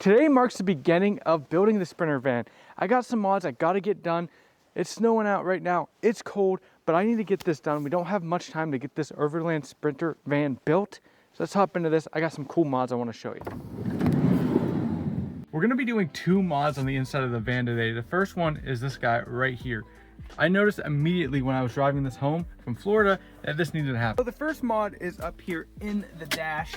Today marks the beginning of building the Sprinter van. I got some mods I gotta get done. It's snowing out right now, it's cold, but I need to get this done. We don't have much time to get this Overland Sprinter van built. So let's hop into this. I got some cool mods I wanna show you. We're gonna be doing two mods on the inside of the van today. The first one is this guy right here. I noticed immediately when I was driving this home from Florida that this needed to happen. So the first mod is up here in the dash,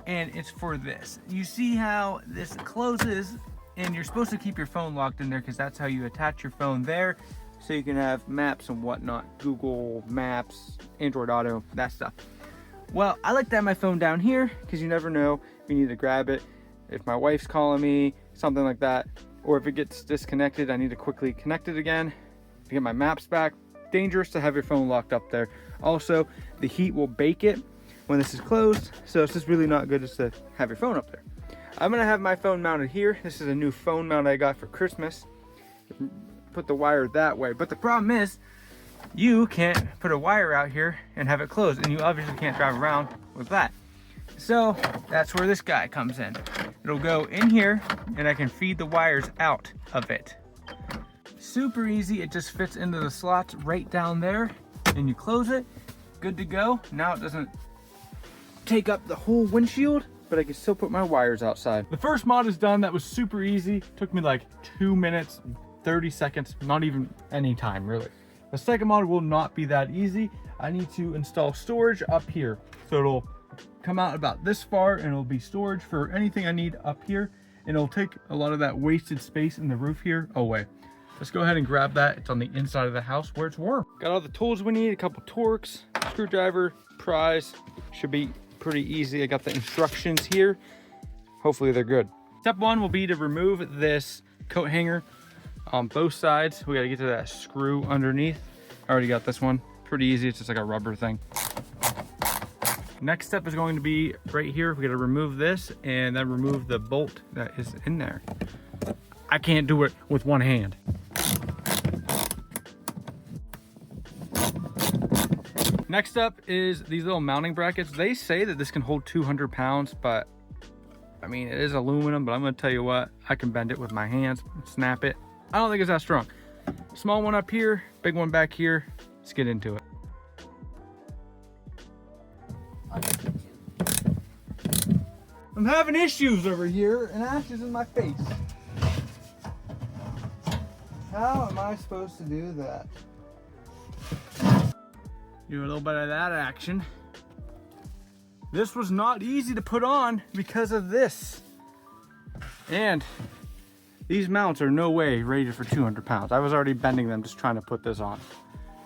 and it's for this. You see how this closes, and you're supposed to keep your phone locked in there because that's how you attach your phone there, so you can have maps and whatnot, Google Maps, Android Auto, that stuff. Well, I like to have my phone down here because you never know if you need to grab it, if my wife's calling me, something like that, or if it gets disconnected, I need to quickly connect it again to get my maps back. Dangerous to have your phone locked up there. Also, the heat will bake it when this is closed, so it's just really not good just to have your phone up there. I'm gonna have my phone mounted here. This is a new phone mount I got for Christmas. Put the wire that way, but the problem is you can't put a wire out here and have it closed, and you obviously can't drive around with that. So that's where this guy comes in. It'll go in here and I can feed the wires out of it. Super easy, it just fits into the slots right down there, and you close it, good to go. Now it doesn't take up the whole windshield, but I can still put my wires outside. The first mod is done. That was super easy. Took me like 2 minutes, 30 seconds, not even any time really. The second mod will not be that easy. I need to install storage up here. So it'll come out about this far and it'll be storage for anything I need up here. And it'll take a lot of that wasted space in the roof here away. Let's go ahead and grab that. It's on the inside of the house where it's warm. Got all the tools we need, a couple Torx, screwdriver, prise. Should be pretty easy. I got the instructions here. Hopefully they're good. Step one will be to remove this coat hanger on both sides. We gotta get to that screw underneath. I already got this one. Pretty easy, it's just like a rubber thing. Next step is going to be right here. We gotta remove this and then remove the bolt that is in there. I can't do it with one hand. Next up is these little mounting brackets. They say that this can hold 200 pounds, but I mean, it is aluminum, but I'm gonna tell you what, I can bend it with my hands, snap it. I don't think it's that strong. Small one up here, big one back here. Let's get into it. I'm having issues over here and Ash is in my face. How am I supposed to do that? Do a little bit of that action. This was not easy to put on because of this. And these mounts are no way rated for 200 pounds. I was already bending them just trying to put this on.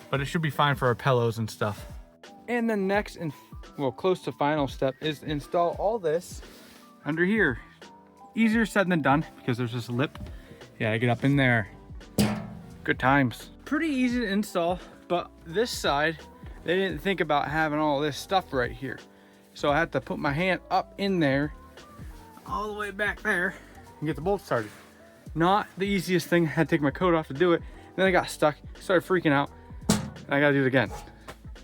But it should be fine for our pillows and stuff. And the next and well, close to final step is install all this under here. Easier said than done because there's this lip. Yeah, I get up in there. Good times. Pretty easy to install, but this side, they didn't think about having all this stuff right here. So I had to put my hand up in there, all the way back there, and get the bolt started. Not the easiest thing. I had to take my coat off to do it. Then I got stuck, started freaking out, and I gotta do it again.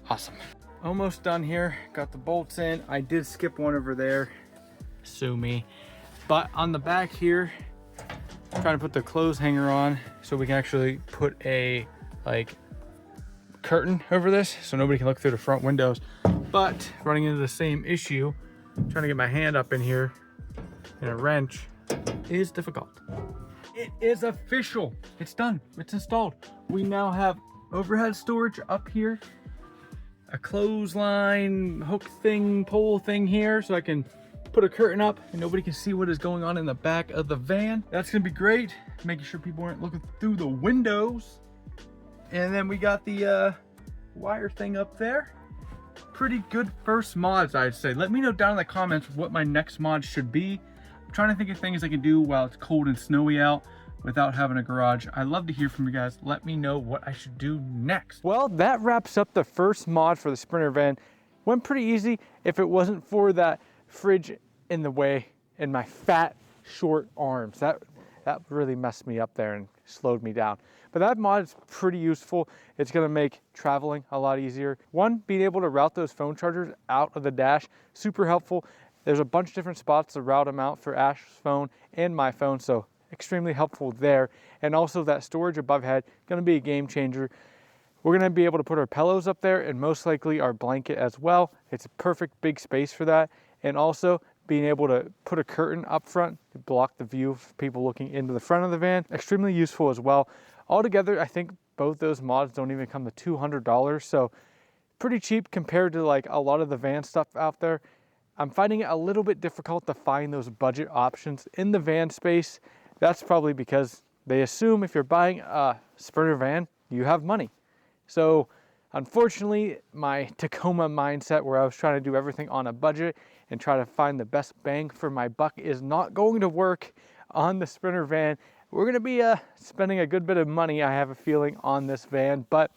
Awesome. Almost done here, got the bolts in. I did skip one over there, sue me. But on the back here, I'm trying to put the clothes hanger on so we can actually put a like curtain over this so nobody can look through the front windows. But running into the same issue, trying to get my hand up in here in a wrench is difficult. It is official. It's done. It's installed. We now have overhead storage up here, a clothesline hook thing, pole thing here, so I can put a curtain up and nobody can see what is going on in the back of the van. That's gonna be great, making sure people aren't looking through the windows. And then we got the wire thing up there. Pretty good first mods, I'd say. Let me know down in the comments what my next mod should be. I'm trying to think of things I can do while it's cold and snowy out without having a garage. I'd love to hear from you guys. Let me know what I should do next. Well, that wraps up the first mod for the Sprinter van. Went pretty easy if it wasn't for that fridge in the way and my fat, short arms. That really messed me up there and slowed me down. But that mod is pretty useful. It's gonna make traveling a lot easier. One, being able to route those phone chargers out of the dash, super helpful. There's a bunch of different spots to route them out for Ash's phone and my phone, so extremely helpful there. And also that storage above head, gonna be a game changer. We're gonna be able to put our pillows up there and most likely our blanket as well. It's a perfect big space for that. And also being able to put a curtain up front to block the view of people looking into the front of the van, extremely useful as well. Altogether, I think both those mods don't even come to $200, so pretty cheap compared to like a lot of the van stuff out there. I'm finding it a little bit difficult to find those budget options in the van space. That's probably because they assume if you're buying a Sprinter van, you have money. So unfortunately, my Tacoma mindset where I was trying to do everything on a budget and try to find the best bang for my buck is not going to work on the Sprinter van. We're gonna be spending a good bit of money, I have a feeling, on this van, but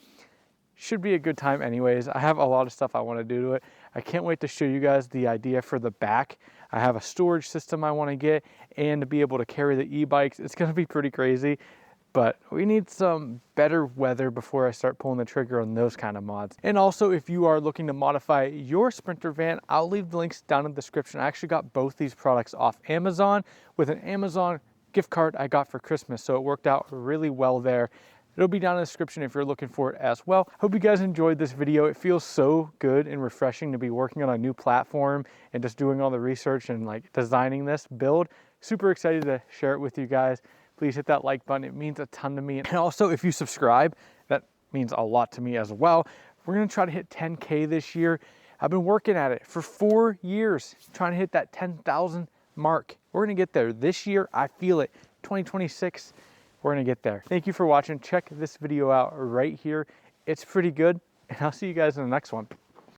should be a good time anyways. I have a lot of stuff I wanna do to it. I can't wait to show you guys the idea for the back. I have a storage system I wanna get and to be able to carry the e-bikes. It's gonna be pretty crazy, but we need some better weather before I start pulling the trigger on those kind of mods. And also, if you are looking to modify your Sprinter van, I'll leave the links down in the description. I actually got both these products off Amazon with an Amazon gift card I got for Christmas, so it worked out really well there. It'll be down in the description if you're looking for it as well. Hope you guys enjoyed this video. It feels so good and refreshing to be working on a new platform and just doing all the research and like designing this build. Super excited to share it with you guys. Please hit that like button. It means a ton to me. And also, if you subscribe, that means a lot to me as well. We're gonna try to hit 10K this year. I've been working at it for 4 years, trying to hit that 10,000 mark. We're gonna get there this year. I feel it. 2026, we're gonna get there. Thank you for watching. Check this video out right here. It's pretty good, and I'll see you guys in the next one.